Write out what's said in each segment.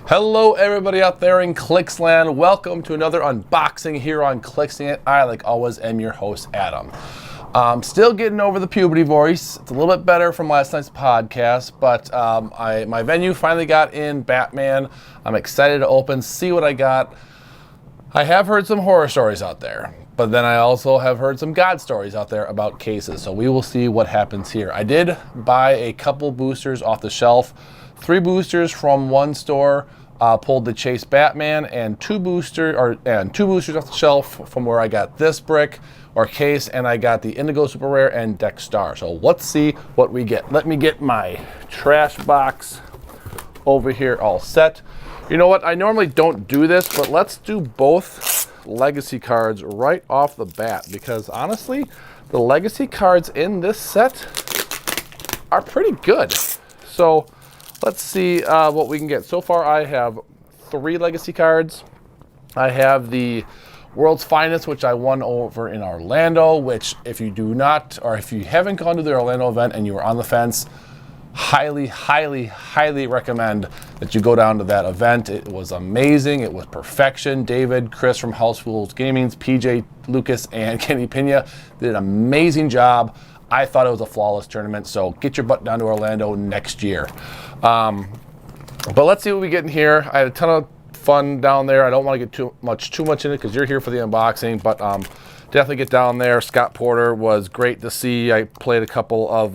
Hello everybody out there in Clixland. Welcome to another unboxing here on Clixin. I, like always, am your host, Adam. Still getting over the puberty voice. It's a little bit better from last night's podcast, but my venue finally got in Batman. I'm excited to open, see what I got. I have heard some horror stories out there, but then I also have heard some God stories out there about cases, so we will see what happens here. I did buy a couple boosters off the shelf. 3 boosters from one store, pulled the Chase Batman, and two boosters off the shelf from where I got this brick or case, and I got the Indigo Super Rare and Deck Star. So let's see what we get. Let me get my trash box over here all set. You know what? I normally don't do this, but let's do both legacy cards right off the bat, because honestly, the legacy cards in this set are pretty good. So let's see what we can get. So far, I have 3 legacy cards. I have the World's Finest, which I won over in Orlando, which if you do not, or if you haven't gone to the Orlando event and you were on the fence, highly, highly, highly recommend that you go down to that event. It was amazing. It was perfection. David, Chris from House Rules Gaming's, PJ, Lucas, and Kenny Pena did an amazing job. I thought it was a flawless tournament, so get your butt down to Orlando next year. But let's see what we get in here. I had a ton of fun down there. I don't want to get too much in it because you're here for the unboxing, but definitely get down there. Scott Porter was great to see. I played a couple of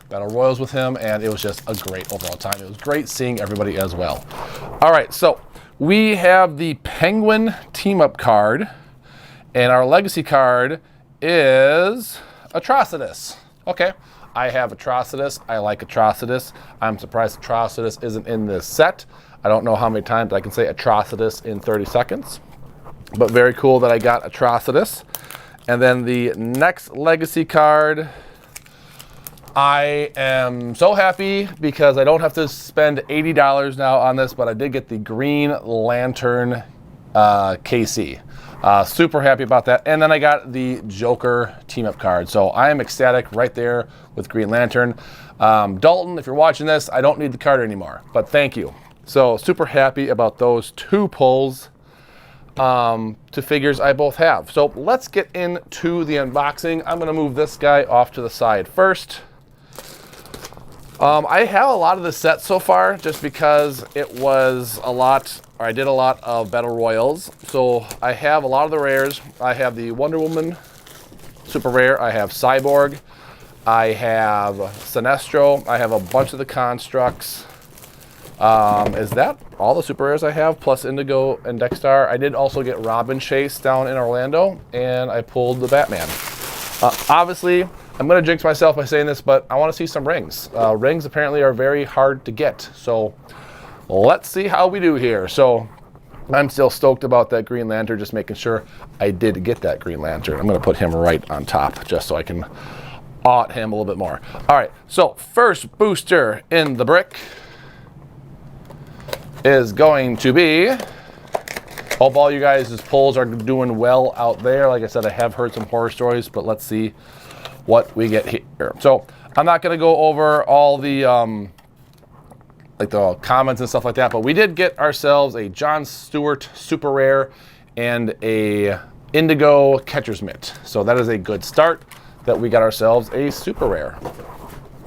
Battle Royals with him, and it was just a great overall time. It was great seeing everybody as well. All right, so we have the Penguin team-up card, and our legacy card is Atrocitus. Okay, I have Atrocitus. I like Atrocitus. I'm surprised Atrocitus isn't in this set. I don't know how many times I can say Atrocitus in 30 seconds, but very cool that I got Atrocitus. And then the next legacy card, I am so happy because I don't have to spend $80 now on this, but I did get the Green Lantern KC. Super happy about that. And then I got the Joker team-up card. So I am ecstatic right there with Green Lantern. Dalton, if you're watching this, I don't need the card anymore, but thank you. So super happy about those 2 pulls to figures I both have. So let's get into the unboxing. I'm going to move this guy off to the side first. I have a lot of the set so far just because it was a lot, or I did a lot of Battle Royals. So I have a lot of the rares. I have the Wonder Woman Super Rare. I have Cyborg. I have Sinestro. I have a bunch of the Constructs. Is that all the Super Rares I have, plus Indigo and Deck Star? I did also get Robin Chase down in Orlando, and I pulled the Batman. Obviously, I'm going to jinx myself by saying this, but I want to see some rings. Rings apparently are very hard to get, so let's see how we do here. So I'm still stoked about that Green Lantern, just making sure I did get that Green Lantern. I'm going to put him right on top just so I can awe at him a little bit more. All right, so first booster in the brick is going to be, hope all you guys' pulls are doing well out there. Like I said, I have heard some horror stories, but let's see what we get here. So I'm not going to go over all the like the comments and stuff like that, but we did get ourselves a John Stewart Super Rare and a Indigo Catcher's Mitt. So that is a good start that we got ourselves a Super Rare,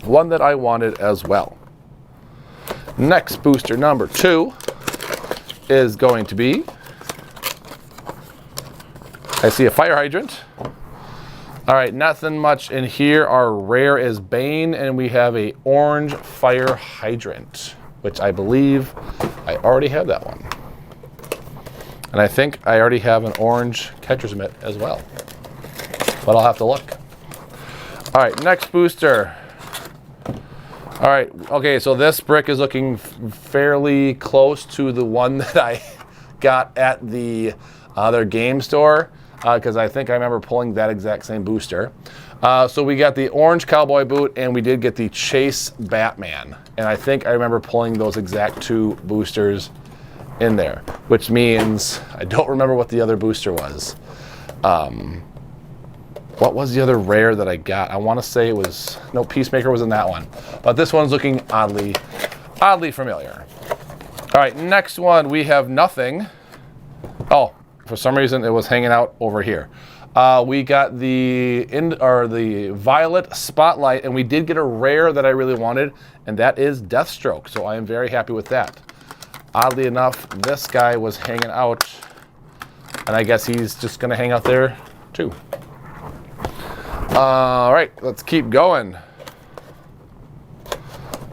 one that I wanted as well. Next booster number 2 is going to be, I see a fire hydrant. All right, nothing much in here. Our rare is Bane, and we have a orange fire hydrant, which I believe I already have that one. And I think I already have an orange catcher's mitt as well, but I'll have to look. All right, next booster. All right, okay, so this brick is looking fairly close to the one that I got at the other game store, because I think I remember pulling that exact same booster. So we got the orange cowboy boot, and we did get the Chase Batman. And I think I remember pulling those exact 2 boosters in there, which means I don't remember what the other booster was. What was the other rare that I got? I want to say it was, no, Peacemaker was in that one. But this one's looking oddly familiar. All right, next one, we have nothing. Oh, for some reason it was hanging out over here. We got the Violet Spotlight, and we did get a rare that I really wanted, and that is Deathstroke. So I am very happy with that. Oddly enough, this guy was hanging out, and I guess he's just gonna hang out there too. All right, let's keep going.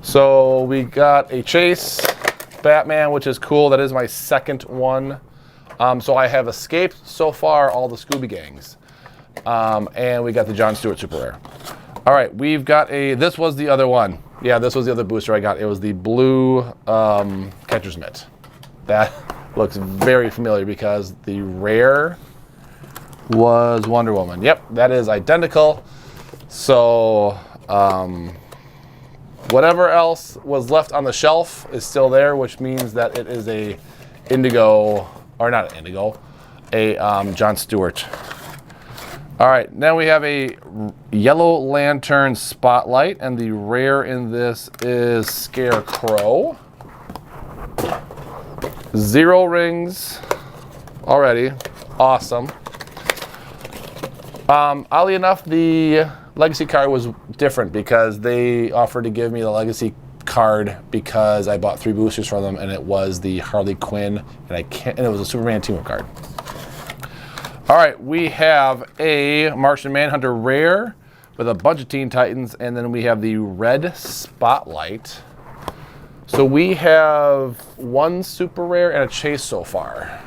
So we got a Chase Batman, which is cool. That is my second one. So I have escaped so far all the Scooby gangs. And we got the Jon Stewart Super Rare. All right, we've got this was the other one. Yeah, this was the other booster I got. It was the blue catcher's mitt. That looks very familiar because the rare was Wonder Woman. Yep, that is identical. So whatever else was left on the shelf is still there, which means that it is a indigo, or not an indigo, a Jon Stewart. All right, then we have a Yellow Lantern Spotlight, and the rare in this is Scarecrow. 0 rings already. Awesome. Oddly enough, the Legacy card was different because they offered to give me the Legacy card because I bought 3 boosters from them, and it was the Harley Quinn, and it was a Superman team-up card. All right, we have a Martian Manhunter rare with a bunch of Teen Titans, and then we have the red Spotlight. So we have 1 super rare and a Chase so far.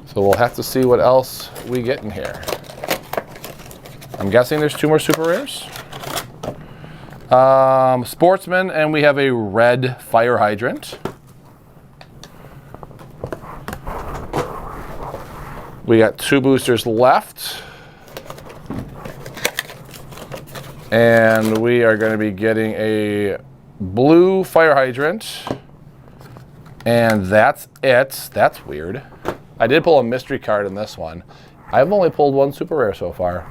So we'll have to see what else we get in here. I'm guessing there's 2 more super rares. Sportsman, and we have a red Fire Hydrant. We got 2 boosters left. And we are going to be getting a blue Fire Hydrant. And that's it. That's weird. I did pull a mystery card in this one. I've only pulled 1 super rare so far.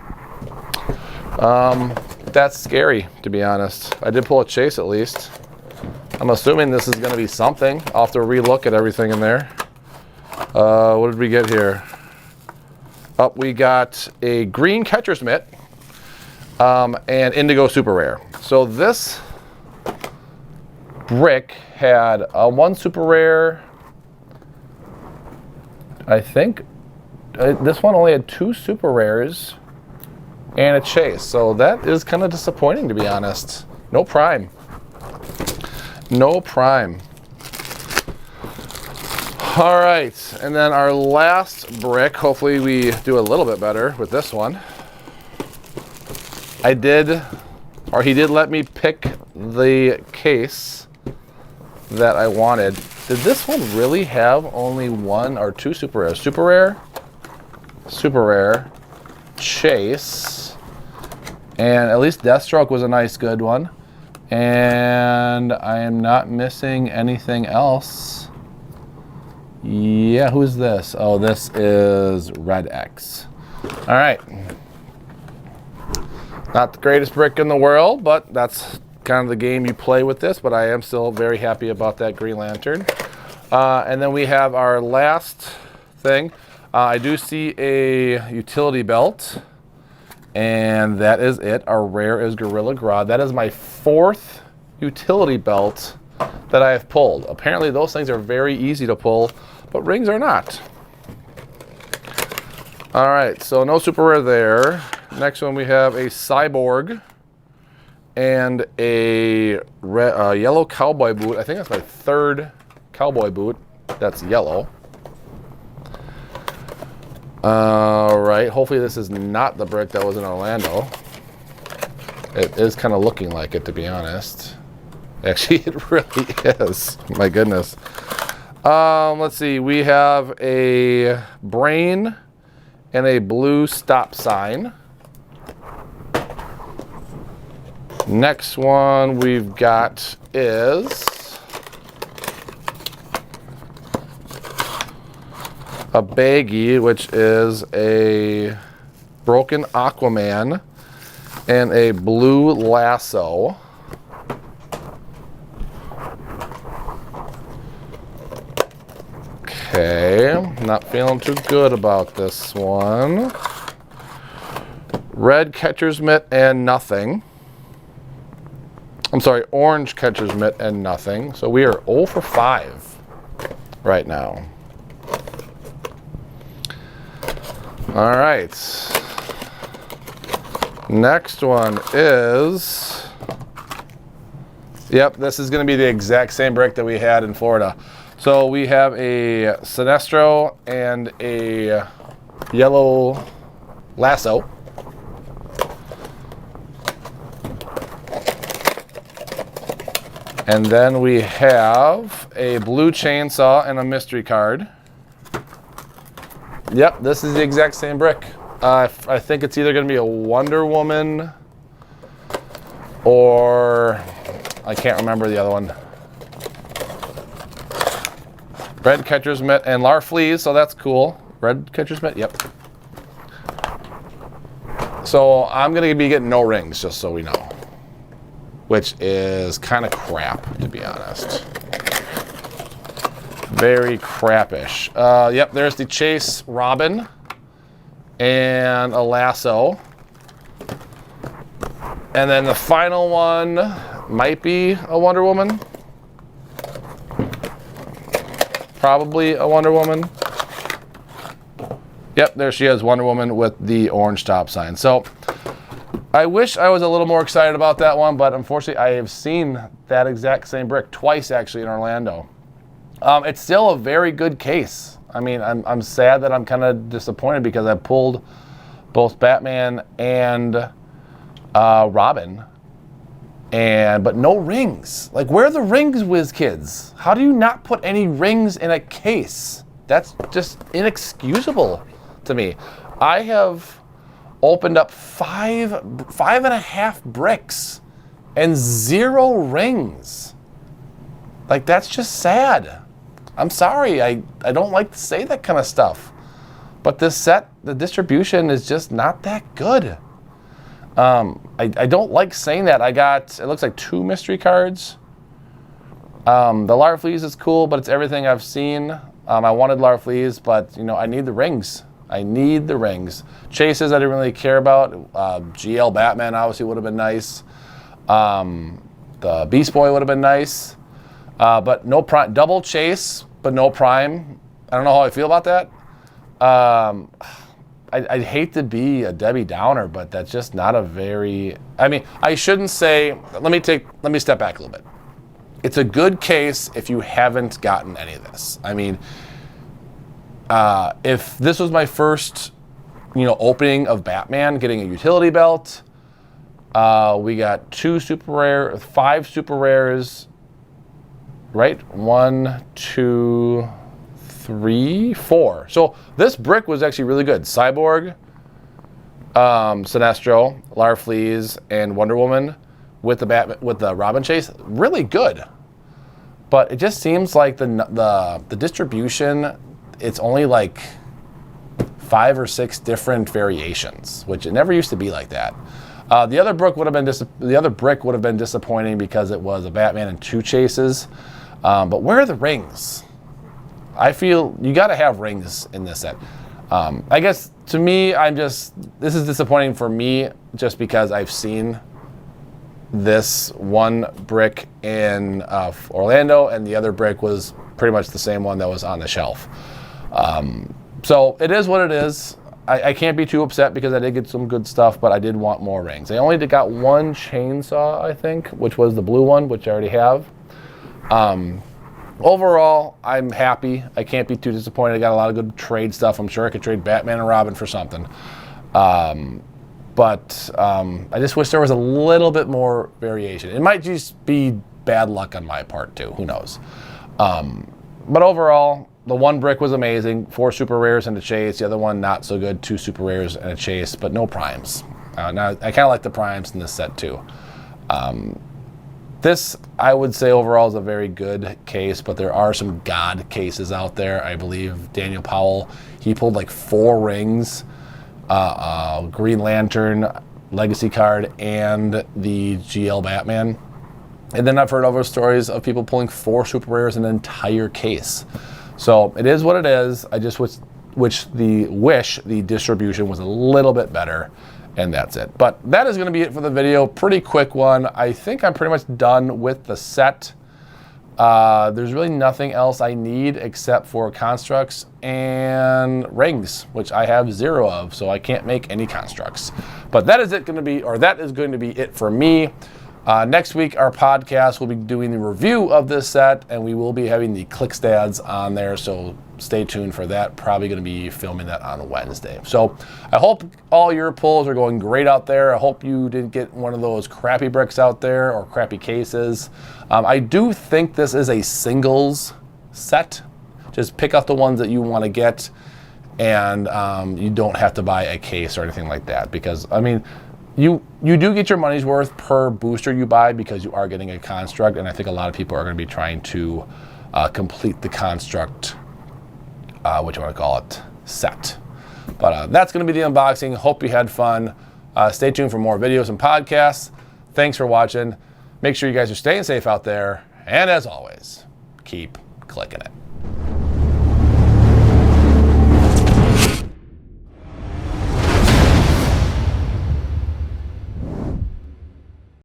That's scary, to be honest. I did pull a Chase at least. I'm assuming this is going to be something. I'll have to relook at everything in there. What did we get here? Oh, we got a green catcher's mitt and indigo super rare. So this brick had 1 super rare. I think this one only had 2 super rares and a Chase. So that is kind of disappointing, to be honest. No prime. No prime. All right, and then our last brick, hopefully we do a little bit better with this one. He did let me pick the case that I wanted. Did this one really have only 1 or 2 super rares? Super rare, super rare, Chase, and at least Deathstroke was a nice good one. And I am not missing anything else. Yeah, who's this? Oh, this is Red X. All right. Not the greatest brick in the world, but that's kind of the game you play with this, but I am still very happy about that Green Lantern. And then we have our last thing. I do see a utility belt, and that is it. Our rare is Gorilla Grodd. That is my 4th utility belt that I have pulled. Apparently those things are very easy to pull, but rings are not. All right, so no super rare there. Next one we have a Cyborg and a yellow cowboy boot. I think that's my 3rd cowboy boot that's yellow. All right, hopefully this is not the brick that was in Orlando. It is kind of looking like it, to be honest. Actually, it really is. My goodness. Let's see. We have a brain and a blue stop sign. Next one we've got is a baggie, which is a broken Aquaman and a blue lasso. Not feeling too good about this one. Red catcher's mitt and nothing. I'm sorry, orange catcher's mitt and nothing. So we are 0 for 5 right now. All right. Next one is, yep, this is going to be the exact same brick that we had in Florida. So we have a Sinestro and a yellow lasso. And then we have a blue chainsaw and a mystery card. Yep, this is the exact same brick. I think it's either going to be a Wonder Woman or I can't remember the other one. Red catcher's mitt and Larfleeze, so that's cool. Red catcher's mitt, yep. So I'm going to be getting no rings, just so we know. Which is kind of crap, to be honest. Very crappish. Yep, there's the Chase Robin and a lasso. And then the final one might be a Wonder Woman. Probably a Wonder Woman. Yep, there she is, Wonder Woman with the orange stop sign. So I wish I was a little more excited about that one, but unfortunately I have seen that exact same brick twice actually in Orlando. It's still a very good case. I mean, I'm sad that I'm kind of disappointed because I pulled both Batman and Robin, but no rings. Like, where are the rings, whiz kids? How do you not put any rings in a case? That's just inexcusable to me. I have opened up 5.5 bricks and 0 rings. Like, that's just sad. I'm sorry, I don't like to say that kind of stuff. But this set, the distribution is just not that good. I don't like saying that. I got, it looks like 2 mystery cards. The Larfleeze is cool, but it's everything I've seen. I wanted Larfleeze, but you know, I need the rings. I need the rings. Chases I didn't really care about. GL Batman obviously would have been nice. The Beast Boy would have been nice. But no prime. Double chase, but no prime. I don't know how I feel about that. I'd hate to be a Debbie Downer, but that's just not a very, I mean, I shouldn't say, let me step back a little bit. It's a good case if you haven't gotten any of this. I mean, if this was my first, opening of Batman, getting a utility belt, we got 5 super rares, right? 1, 2, 3, 4. So this brick was actually really good. Cyborg, Sinestro, Larfleeze, and Wonder Woman with the Robin chase, really good. But it just seems like the distribution, it's only like 5 or 6 different variations, which it never used to be like that. The other brick would have been disappointing because it was a Batman and 2 chases. But where are the rings? I feel you got to have rings in this set. I guess to me, this is disappointing for me just because I've seen this one brick in Orlando, and the other brick was pretty much the same one that was on the shelf. So it is what it is. I can't be too upset because I did get some good stuff, but I did want more rings. I only got 1 chainsaw, I think, which was the blue one, which I already have. Overall, I'm happy. I can't be too disappointed. I got a lot of good trade stuff. I'm sure I could trade Batman and Robin for something. But I just wish there was a little bit more variation. It might just be bad luck on my part too. Who knows? But overall, the one brick was amazing. 4 super rares and a chase. The other one not so good. 2 super rares and a chase, but no primes. Now I kind of like the primes in this set too. This, I would say overall, is a very good case, but there are some god cases out there. I believe Daniel Powell, he pulled like 4 rings, Green Lantern, Legacy card, and the GL Batman. And then I've heard other stories of people pulling 4 super rares in an entire case. So it is what it is. I just wish the distribution was a little bit better, and that's it. But that is going to be it for the video. Pretty quick one. I think I'm pretty much done with the set. There's really nothing else I need except for constructs and rings, which I have 0 of, so I can't make any constructs. But that is going to be it for me. Next week, our podcast will be doing the review of this set, and we will be having the click stats on there, so stay tuned for that. Probably going to be filming that on Wednesday. So I hope all your pulls are going great out there. I hope you didn't get one of those crappy bricks out there or crappy cases. I do think this is a singles set. Just pick out the ones that you want to get, and you don't have to buy a case or anything like that, because, I mean, you do get your money's worth per booster you buy, because you are getting a construct, and I think a lot of people are going to be trying to complete the construct, what you want to call it, set. But that's going to be the unboxing. Hope you had fun. Stay tuned for more videos and podcasts. Thanks for watching. Make sure you guys are staying safe out there, and as always, keep clicking it.